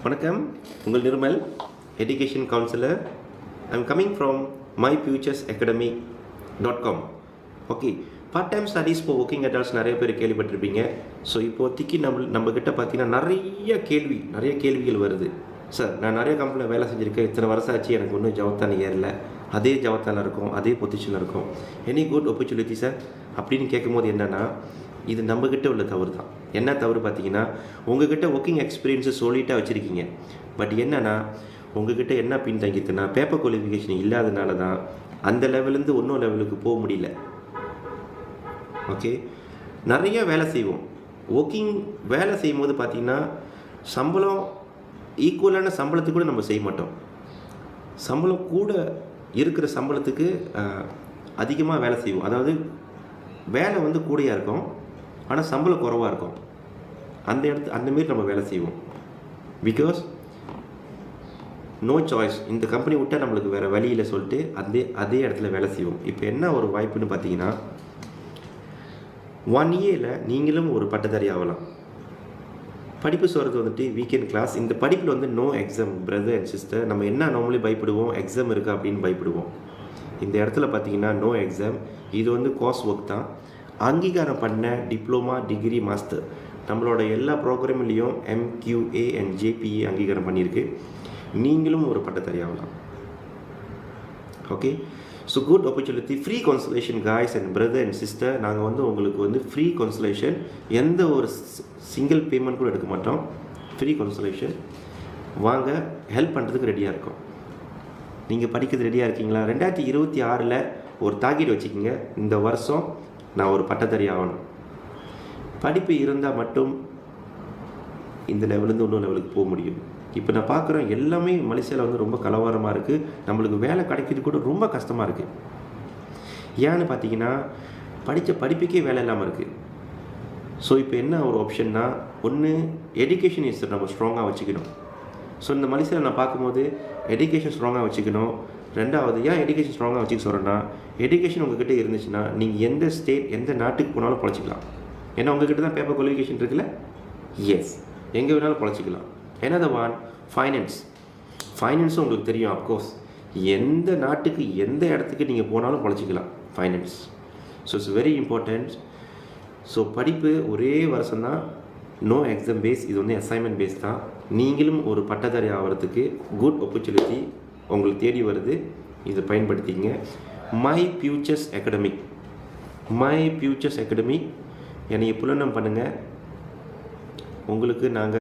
வணக்கம், உங்கள் Nirmal, education councillor. I'm coming from myfuturesacademy.com. Okay, part time studies இப்போ working adults நிறைய பேர் கேள்விப்பட்டிருப்பீங்க. ஸோ இப்போதைக்கு நம்மக்கிட்ட பார்த்தீங்கன்னா நிறைய கேள்விகள் வருது. சார், நான் நிறைய கம்பெனியில் வேலை செஞ்சுருக்கேன், இத்தனை வருஷம் ஆச்சு, எனக்கு ஒன்றும் ஜவத்தான ஏறல, அதே ஜவத்தான இருக்கும், அதே பொசிஷனில் இருக்கும், எனி குட் ஆப்பர்ச்சுனிட்டி சார் அப்படின்னு கேட்கும்போது என்னென்னா, இது நம்மக்கிட்ட உள்ள தவறு தான். என்ன தவறு பார்த்தீங்கன்னா, உங்கள்கிட்ட ஒர்க்கிங் எக்ஸ்பீரியன்ஸு சொல்லிட்டாக வச்சுருக்கீங்க. பட் என்னென்னா, உங்கள்கிட்ட என்ன பின் தங்கிட்டுனா பேப்பர் குவாலிஃபிகேஷன் இல்லாதனால தான் அந்த லெவலேருந்து இன்னொரு லெவலுக்கு போக முடியல. ஓகே, நிறைய வேலை செய்வோம். ஒர்க்கிங் வேலை செய்யும்போது பார்த்திங்கன்னா, சம்பளம் ஈக்குவலான சம்பளத்துக்கு கூட நம்ம செய்ய மாட்டோம். சம்பளம் கூட இருக்கிற சம்பளத்துக்கு அதிகமாக வேலை செய்வோம். அதாவது வேலை வந்து கூடையாக இருக்கும், ஆனால் சம்பளம் குறைவாக இருக்கும். அந்தமாரி நம்ம வேலை செய்வோம். பிகாஸ் நோ சாய்ஸ், இந்த கம்பெனி விட்டால் நம்மளுக்கு வேறு வழியில் சொல்லிட்டு அதே இடத்துல வேலை செய்வோம். இப்போ என்ன ஒரு வாய்ப்புன்னு பார்த்தீங்கன்னா, 1 இயரில் நீங்களும் ஒரு பட்டதாரி ஆகலாம். படிப்பு சொல்கிறது வந்துட்டு வீக்கெண்ட் கிளாஸ். இந்த படிப்பில் வந்து no exam. Brother and sister, நம்ம என்ன நார்மலி பயப்படுவோம், எக்ஸாம் இருக்கா அப்படின்னு பயப்படுவோம். இந்த இடத்துல பார்த்தீங்கன்னா நோ எக்ஸாம். இது வந்து கோர்ஸ் ஒர்க் தான். அங்கீகாரம் பண்ண டிப்ளமா, டிகிரி, மாஸ்டர், நம்மளோட எல்லா ப்ரோக்ராம்லேயும் MQA அண்ட் JPA அங்கீகாரம் பண்ணியிருக்கு. நீங்களும் ஒரு பட்டதாரி ஆகலாம். Okay, so good opportunity, free consultation guys and brother and sister. நாங்கள் வந்து உங்களுக்கு வந்து ஃப்ரீ கன்சல்டேஷன், எந்த ஒரு சிங்கிள் பேமெண்ட் கூட எடுக்க மாட்டோம். ஃப்ரீ கன்சல்டேஷன் வாங்க, ஹெல்ப் பண்ணுறதுக்கு ரெடியாக இருக்கோம். நீங்கள் படிக்கிறது ரெடியாக இருக்கீங்களா? 2026 ஒரு டார்கெட் வச்சுக்கிங்க, இந்த வருஷம் நான் ஒரு பட்டதாரி ஆகணும். படிப்பு இருந்தால் மட்டும் இந்த லெவலேருந்து இன்னொரு லெவலுக்கு போக முடியும். இப்போ நான் பார்க்குறேன், எல்லாமே மலேசியாவில் வந்து ரொம்ப கலவரமாக இருக்குது. நம்மளுக்கு வேலை கிடைக்கிறது கூட ரொம்ப கஷ்டமாக இருக்குது. ஏன்னு பார்த்தீங்கன்னா, படித்த படிப்புக்கே வேலை இல்லாமல் இருக்குது. ஸோ இப்போ என்ன ஒரு ஆப்ஷன்னா, ஒன்று எஜுகேஷன் இஸ் நம்ம ஸ்ட்ராங்காக வச்சுக்கணும். ஸோ இந்த மலேசியாவில் நான் பார்க்கும்போது எஜுகேஷன் ஸ்ட்ராங்காக வச்சுக்கணும். ரெண்டாவது, ஏன் எஜுகேஷன் ஸ்ட்ராங்காக வச்சுக்க சொல்கிறேன்னா, எஜுகேஷன் உங்கள்கிட்ட இருந்துச்சுன்னா நீங்கள் எந்த ஸ்டேட், எந்த நாட்டுக்கு போனாலும் பொழைச்சிக்கலாம். ஏன்னா உங்கள்கிட்ட தான் பேப்பர் குவாலிஃபிகேஷன் இருக்குல்ல. எஸ், எங்கே வேணாலும் பொழைச்சிக்கலாம். Another one, ஃபைனான்ஸும் உங்களுக்கு தெரியும். அப்கோர்ஸ் எந்த நாட்டுக்கு, எந்த இடத்துக்கு நீங்கள் போனாலும் பொழைச்சிக்கலாம் finance. So it's very important. So படிப்பு ஒரே வருஷம் தான், நோ எக்ஸாம் பேஸ். இது வந்து அசைன்மெண்ட் பேஸ் தான். நீங்களும் ஒரு பட்டதாரி ஆகிறதுக்கு குட் ஆப்பர்ச்சுனிட்டி உங்களுக்கு தேடி வருது. இதை பயன்படுத்திங்க. மை ஃபியூச்சர்ஸ் அகாடமி என்னை புலனம் பண்ணுங்கள். உங்களுக்கு நாங்கள்